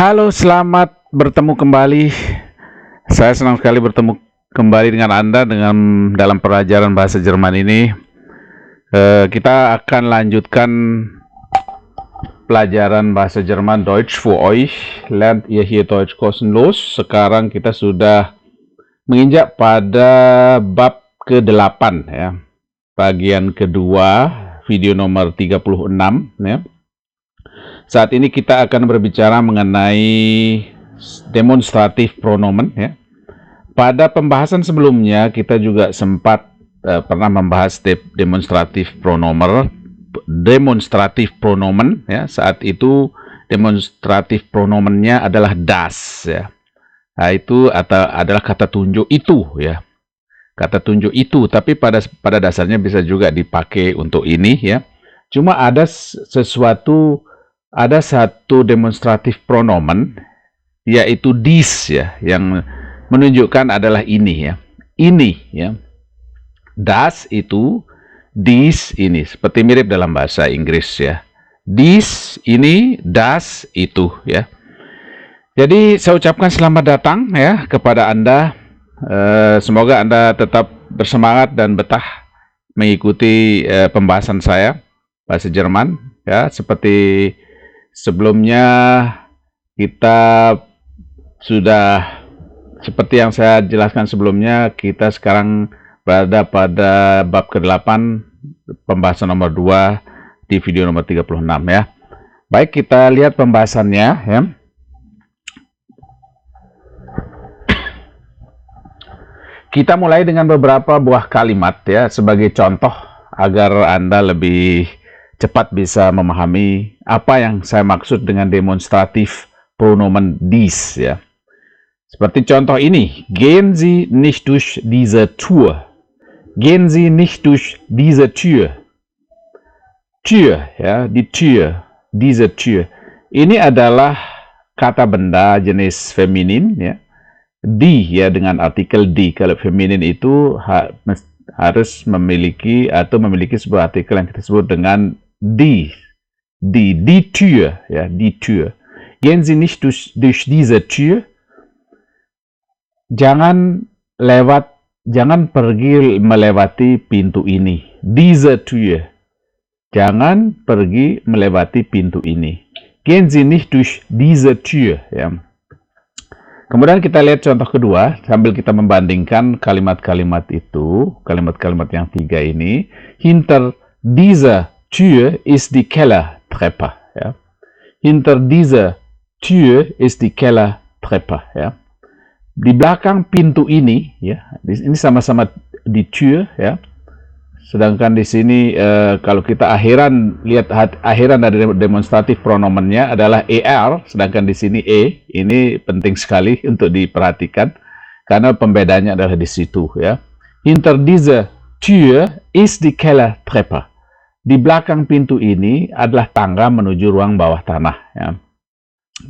Halo, selamat bertemu kembali. Saya senang sekali bertemu kembali dengan Anda dalam pelajaran bahasa Jerman ini. Kita akan lanjutkan pelajaran bahasa Jerman Deutsch für euch. Lernt ihr hier Deutsch kostenlos. Sekarang kita sudah menginjak pada bab ke-8 ya. Bagian kedua, video nomor 36 ya. Saat ini kita akan berbicara mengenai demonstratif pronomen ya. Pada pembahasan sebelumnya kita juga sempat pernah membahas demonstratif pronomen ya. Saat itu demonstratif pronomennya adalah das ya. Nah, itu adalah kata tunjuk itu ya. Kata tunjuk itu, tapi pada dasarnya bisa juga dipakai untuk ini ya. Cuma ada satu demonstratif pronomen, yaitu dies ya, yang menunjukkan adalah ini ya. Ini ya. Das itu, dies ini, seperti mirip dalam bahasa Inggris ya. Dies ini, das itu ya. Jadi saya ucapkan selamat datang ya kepada Anda. Semoga Anda tetap bersemangat dan betah mengikuti pembahasan saya bahasa Jerman ya. Seperti sebelumnya kita sudah, seperti yang saya jelaskan sebelumnya, kita sekarang berada pada bab ke-8 pembahasan nomor 2 di video nomor 36 ya. Baik, kita lihat pembahasannya ya. Kita mulai dengan beberapa buah kalimat ya sebagai contoh agar Anda lebih cepat bisa memahami apa yang saya maksud dengan demonstratif pronomen dies ya. Seperti contoh ini, gehen Sie nicht durch diese Tür. Gehen Sie nicht durch diese Tür. Tür ya, die Tür, diese Tür. Ini adalah kata benda jenis feminin ya. Die ya, dengan artikel die. Kalau feminin itu harus memiliki sebuah artikel yang kita sebut dengan die Tür ya, die Tür. Gehen Sie nicht durch diese Tür. Jangan pergi melewati pintu ini. Diese Tür. Jangan pergi melewati pintu ini. Gehen Sie nicht durch diese Tür ya. Kemudian kita lihat contoh kedua, sambil kita membandingkan kalimat-kalimat itu, kalimat-kalimat yang tiga ini. Hinter dieser Tür ist die Kellertreppe. Ja. Hinter dieser Tür ist die Kellertreppe. Ja. Di belakang pintu ini, ya, ini sama-sama di Tür, ya. Sedangkan di sini kalau kita lihat akhiran dari demonstratif pronomennya adalah er, sedangkan di sini e. Ini penting sekali untuk diperhatikan karena pembedanya adalah di situ, ya. Hinter dieser Tür ist die Kellertreppe. Di belakang pintu ini adalah tangga menuju ruang bawah tanah ya.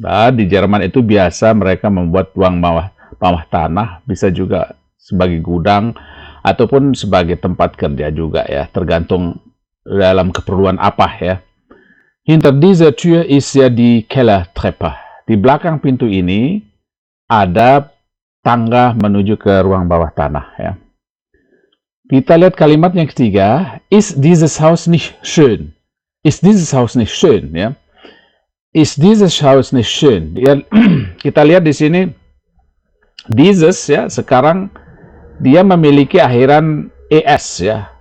Nah, di Jerman itu biasa mereka membuat ruang bawah tanah, bisa juga sebagai gudang ataupun sebagai tempat kerja juga ya, tergantung dalam keperluan apa ya. Hinter dieser Tür ist ja die Kellertreppe. Di belakang pintu ini ada tangga menuju ke ruang bawah tanah ya. Kita lihat kalimat yang ketiga, ist dieses Haus nicht schön? Ist dieses Haus nicht schön ya? Ist dieses Haus nicht schön? Ya, kita lihat di sini dieses ya, sekarang dia memiliki akhiran es ya,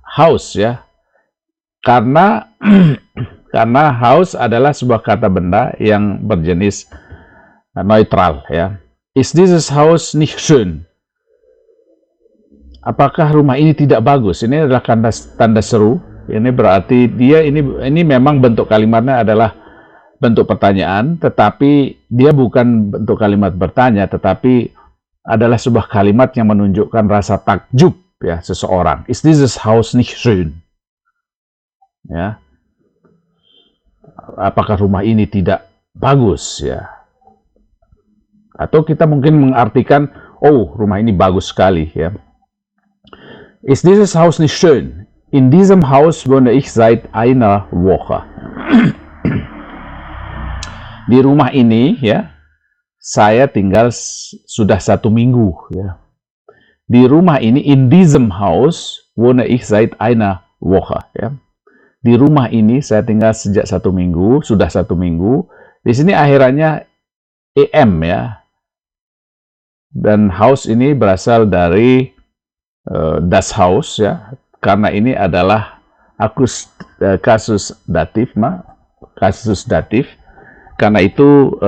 house ya, karena house adalah sebuah kata benda yang berjenis neutral ya. Ist dieses Haus nicht schön? Apakah rumah ini tidak bagus? Ini adalah tanda seru. Ini berarti ini memang bentuk kalimatnya adalah bentuk pertanyaan, tetapi dia bukan bentuk kalimat bertanya, tetapi adalah sebuah kalimat yang menunjukkan rasa takjub ya seseorang. Ist dieses Haus nicht schön? Ya. Apakah rumah ini tidak bagus ya? Atau kita mungkin mengartikan, oh, rumah ini bagus sekali ya. Ist dieses Haus nicht schön? In diesem Haus wohne ich seit einer Woche. Di rumah ini ya, saya tinggal sudah 1 minggu ya. Di rumah ini, in diesem Haus wohne ich seit einer Woche ya. Di rumah ini saya tinggal sejak 1 minggu, sudah 1 minggu. Di sini akhirannya em ya. Dan Haus ini berasal dari das Haus ya, karena ini adalah kasus datif, kasus datif. Karena itu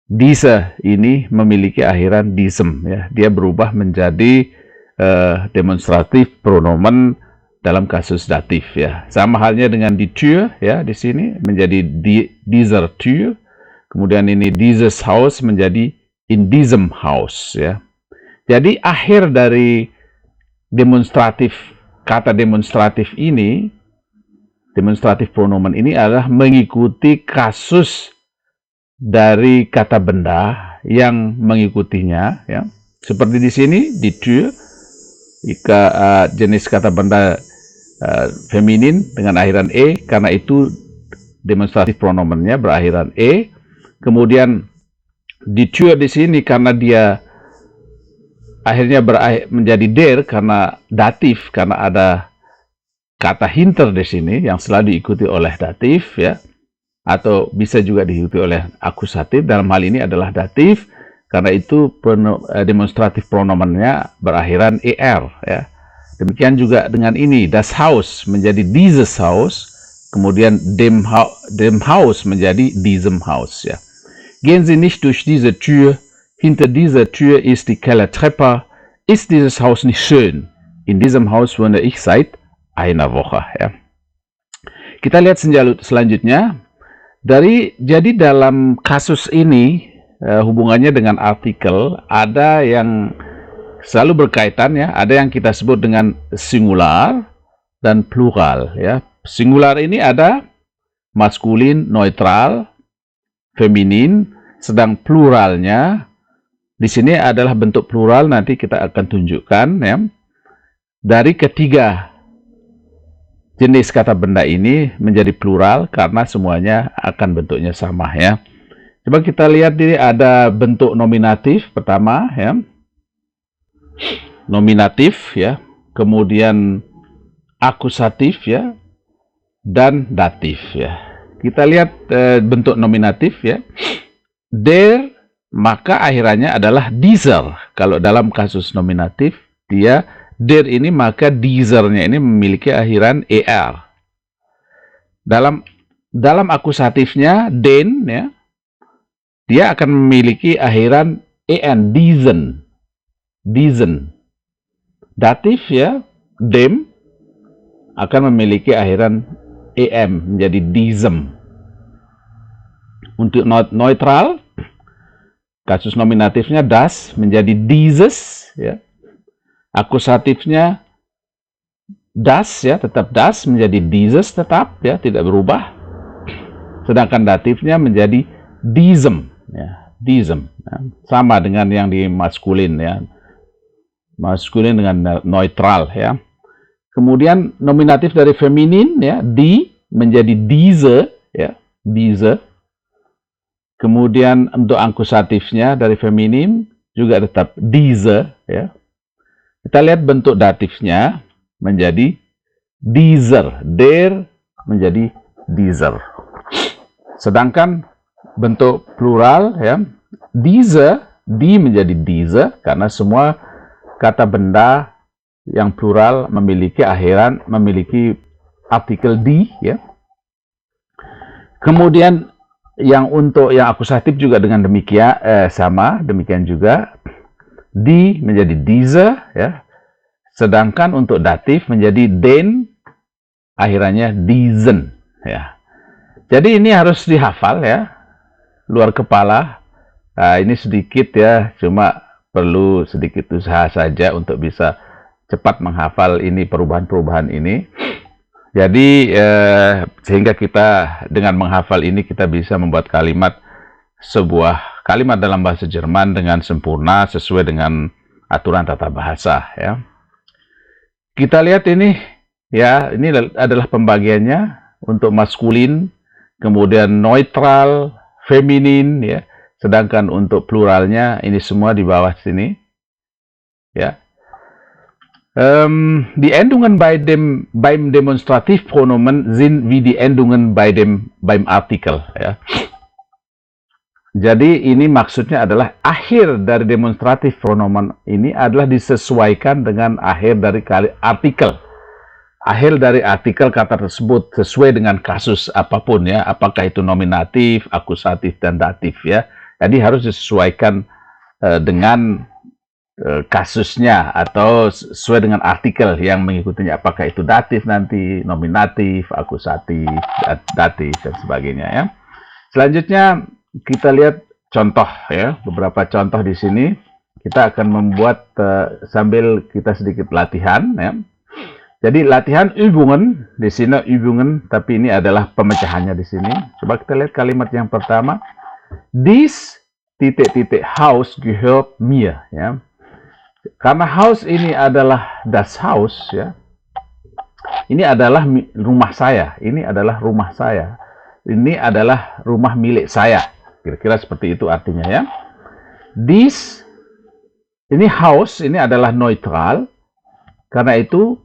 diese ini memiliki akhiran diesem ya. Dia berubah menjadi demonstratif pronomen dalam kasus datif ya. Sama halnya dengan die Tür ya, di sini menjadi dieser Tür. Kemudian ini dieses Haus menjadi in diesem Haus ya. Jadi akhir dari demonstratif, kata demonstratif ini, demonstratif pronomen ini adalah mengikuti kasus dari kata benda yang mengikutinya ya. Seperti di sini, di Tür, jika jenis kata benda feminin dengan akhiran e, karena itu demonstratif pronomennya berakhiran e. Kemudian di Tür di sini karena dia akhirnya menjadi der karena datif, karena ada kata hinter di sini yang selalu diikuti oleh datif ya, atau bisa juga diikuti oleh akusatif. Dalam hal ini adalah datif, karena itu demonstratif pronomennya berakhiran er ya. Demikian juga dengan ini, das Haus menjadi dieses Haus, kemudian dem Haus menjadi diesem Haus ya. Gehen Sie nicht durch diese Tür, hinter dieser Tür ist die Kellertreppe, ist dieses Haus nicht schön? In diesem Haus wohne ich seit einer Woche ya. Kita lihat selanjutnya. Jadi dalam kasus ini hubungannya dengan artikel ada yang selalu berkaitan ya, ada yang kita sebut dengan singular dan plural ya. Singular ini ada maskulin, neutral, feminin, sedang pluralnya di sini adalah bentuk plural, nanti kita akan tunjukkan ya. Dari ketiga jenis kata benda ini menjadi plural karena semuanya akan bentuknya sama ya. Coba kita lihat ini ada bentuk nominatif pertama ya. Nominatif ya, kemudian akusatif ya, dan datif ya. Kita lihat bentuk nominatif ya. Der, maka akhirannya adalah dieser. Kalau dalam kasus nominatif dia der ini, maka dieser-nya ini memiliki akhiran er. Dalam akusatifnya den ya, dia akan memiliki akhiran en, diesen. Diesen. Datif ya, dem akan memiliki akhiran em menjadi diesem. Untuk neutral, kasus nominatifnya das menjadi dieses ya. Akusatifnya das ya, tetap das menjadi dieses tetap ya, tidak berubah. Sedangkan datifnya menjadi diesem ya, diesem ya. Sama dengan yang di maskulin ya. Maskulin dengan neutral ya. Kemudian nominatif dari feminin ya, di menjadi diese ya, diese. Kemudian untuk akusatifnya dari feminin juga tetap diese ya. Kita lihat bentuk datifnya menjadi dieser, der menjadi dieser. Sedangkan bentuk plural ya, diese, di menjadi diese, karena semua kata benda yang plural memiliki akhiran, memiliki artikel di ya. Kemudian yang untuk yang akusatif juga dengan demikian sama, demikian juga. Di menjadi diese ya. Sedangkan untuk datif menjadi den, akhirannya diesen ya. Jadi ini harus dihafal ya, luar kepala. Nah, ini sedikit ya, cuma perlu sedikit usaha saja untuk bisa cepat menghafal ini, perubahan-perubahan ini. Jadi sehingga kita dengan menghafal ini kita bisa membuat sebuah kalimat dalam bahasa Jerman dengan sempurna sesuai dengan aturan tata bahasa ya. Kita lihat ini ya, ini adalah pembagiannya untuk maskulin. kemudian neutral, feminin, ya. Sedangkan untuk pluralnya ini semua di bawah sini, ya. Die Endungen beim Demonstrativpronomen sind wie die Endungen beim Artikel. Ya. Jadi ini maksudnya adalah akhir dari demonstratif pronomen ini adalah disesuaikan dengan akhir dari artikel. Akhir dari artikel kata tersebut sesuai dengan kasus apapun ya, apakah itu nominatif, akusatif, dan datif ya. Jadi harus disesuaikan dengan kasusnya atau sesuai dengan artikel yang mengikutinya, apakah itu datif nanti, nominatif, akusatif, datif, dan sebagainya ya. Selanjutnya kita lihat contoh ya, beberapa contoh di sini. Kita akan membuat sambil kita sedikit latihan ya. Jadi latihan Übungen di sini Übungen, tapi ini adalah pemecahannya di sini. Coba kita lihat kalimat yang pertama. Dies Haus gehört mir ya. Karena Haus ini adalah das Haus ya. Ini adalah rumah saya. Ini adalah rumah saya. Ini adalah rumah milik saya. Kira-kira seperti itu artinya ya. Dies, ini Haus, ini adalah neutral. Karena itu,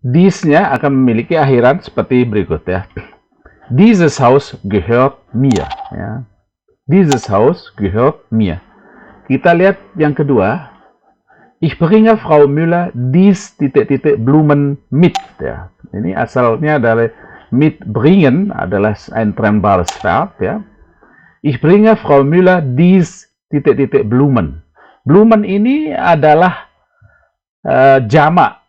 dies-nya akan memiliki akhiran seperti berikut ya. Dieses Haus gehört mir. Ya. Dieses Haus gehört mir. Kita lihat yang kedua. Ich bringe Frau Müller dies Blumen mit. Ya. Ini asalnya dari mitbringen adalah ein trennbares Verb. Ya. Ich bringe Frau Müller dies Blumen. Blumen ini adalah jamak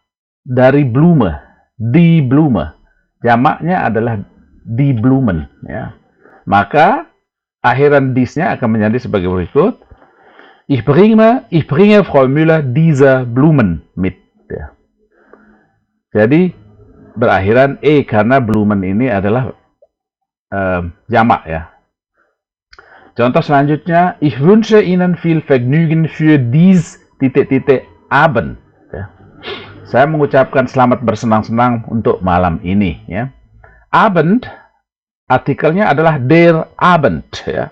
dari Blume, die Blume. Jamaknya adalah die Blumen. Ya. Maka akhiran dies-nya akan menjadi sebagai berikut. Ich bringe Frau Müller diese Blumen mit. Ya. Jadi berakhiran karena Blumen ini adalah jamak ya. Contoh selanjutnya, ich wünsche Ihnen viel Vergnügen für dies Abend. Ya. Saya mengucapkan selamat bersenang-senang untuk malam ini. Ya. Abend, artikelnya adalah der Abend. Ya.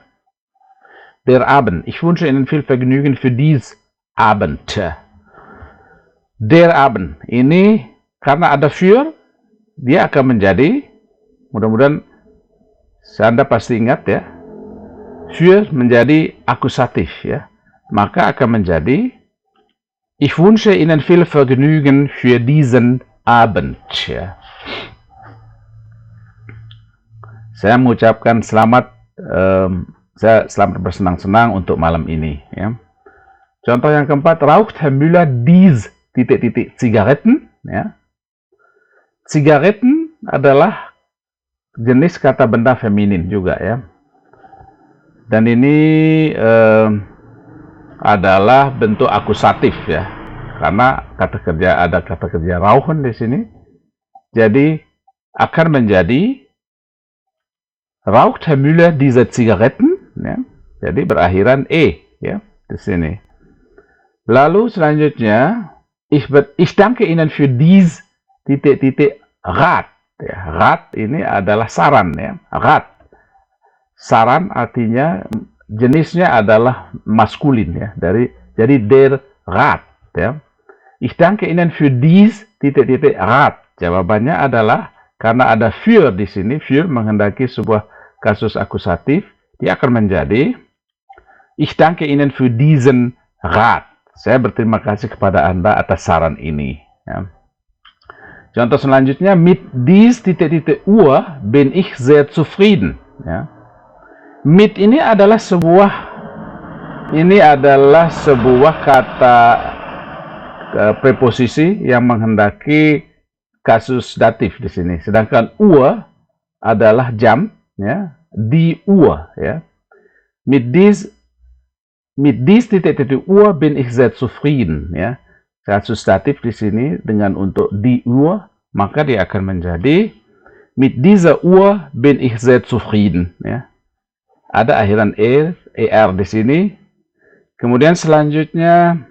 Der Abend. Ich wünsche Ihnen viel Vergnügen für dies Abend. Der Abend. Ini karena ada für, dia akan menjadi, mudah-mudahan Anda pasti ingat ya, für menjadi akusatif ya. Maka akan menjadi ich wünsche Ihnen viel Vergnügen für diesen Abend. Ya. Saya mengucapkan selamat bersenang-senang untuk malam ini. Ya. Contoh yang keempat, raucht Herr Müller dies Zigaretten? Ya. Zigaretten adalah jenis kata benda feminin juga ya. Dan ini adalah bentuk akusatif ya. Karena ada kata kerja rauchen di sini. Jadi akan menjadi raucht Herr Müller diese Zigaretten? Ya. Jadi berakhiran ya di sini. Lalu selanjutnya ich danke Ihnen für dies Rat. Ya. Rat ini adalah saran ya. Rat. Saran artinya jenisnya adalah maskulin ya. Jadi der Rat ya. Ich danke Ihnen für dies Rat. Jawabannya adalah karena ada für di sini, für menghendaki sebuah kasus akusatif, dia akan menjadi ich danke Ihnen für diesen Rat. Saya berterima kasih kepada Anda atas saran ini. Ya. Contoh selanjutnya, mit dies Uhr bin ich sehr zufrieden. Ya. Mit ini adalah sebuah kata preposisi yang menghendaki kasus datif di sini. Sedangkan Uhr adalah jam. Ya, die Uhr ya. Mit dies Uhr bin ich sehr zufrieden ya. Kasus datif di sini dengan untuk die Uhr, maka dia akan menjadi mit dieser Uhr bin ich sehr zufrieden ya. Ada akhiran er di sini. Kemudian selanjutnya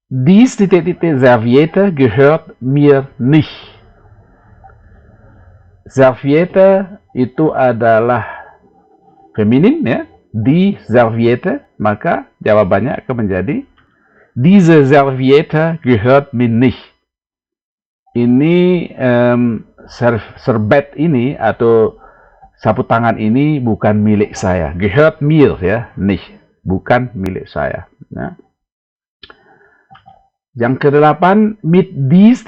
dies Serviette gehört mir nicht. Serviette itu adalah feminin ya, die Serviette, maka jawabannya akan menjadi diese Serviette gehört mir nicht. Ini serbet ini atau sapu tangan ini bukan milik saya. Gehört mir ya, nicht, bukan milik saya. Ya. Yang kedelapan, mit dies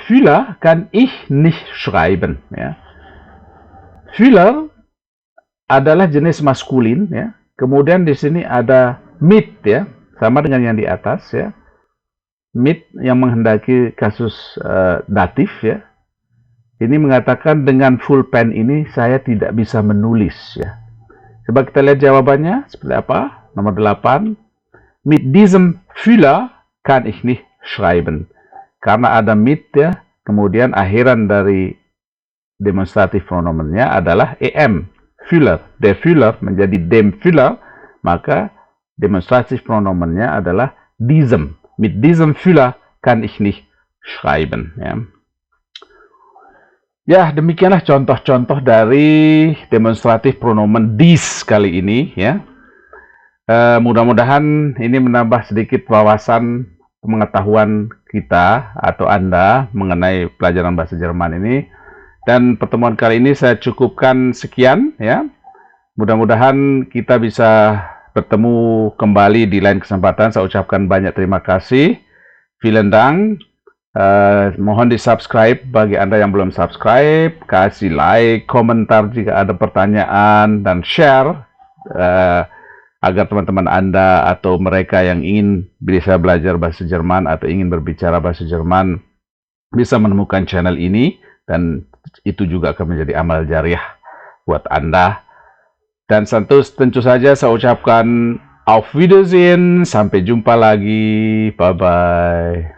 Füller kann ich nicht schreiben. Ya. Füller adalah jenis maskulin, ya. Kemudian di sini ada mit, ya, sama dengan yang di atas, ya. Mit yang menghendaki kasus datif, ya. Ini mengatakan dengan full pen ini saya tidak bisa menulis, ya. Coba kita lihat jawabannya seperti apa. Nomor 8. Mit diesem Füller kann ich nicht schreiben. Karena ada mit, ya, kemudian akhiran dari demonstratif pronomennya adalah em. Füller. Der Füller menjadi dem Füller, maka demonstratif pronomennya adalah diesem. Mit diesem Füller kann ich nicht schreiben. Ya. Ya, demikianlah contoh-contoh dari demonstratif pronomen dies kali ini. Ya. Mudah-mudahan ini menambah sedikit wawasan pengetahuan kita atau Anda mengenai pelajaran bahasa Jerman ini. Dan pertemuan kali ini saya cukupkan sekian, ya. Mudah-mudahan kita bisa bertemu kembali di lain kesempatan. Saya ucapkan banyak terima kasih. Vielen Dank. Mohon di-subscribe bagi Anda yang belum subscribe. Kasih like, komentar jika ada pertanyaan, dan share agar teman-teman Anda atau mereka yang ingin bisa belajar bahasa Jerman atau ingin berbicara bahasa Jerman bisa menemukan channel ini. Dan itu juga akan menjadi amal jariah buat Anda. Dan tentu saja saya ucapkan Auf Wiedersehen, sampai jumpa lagi, bye-bye.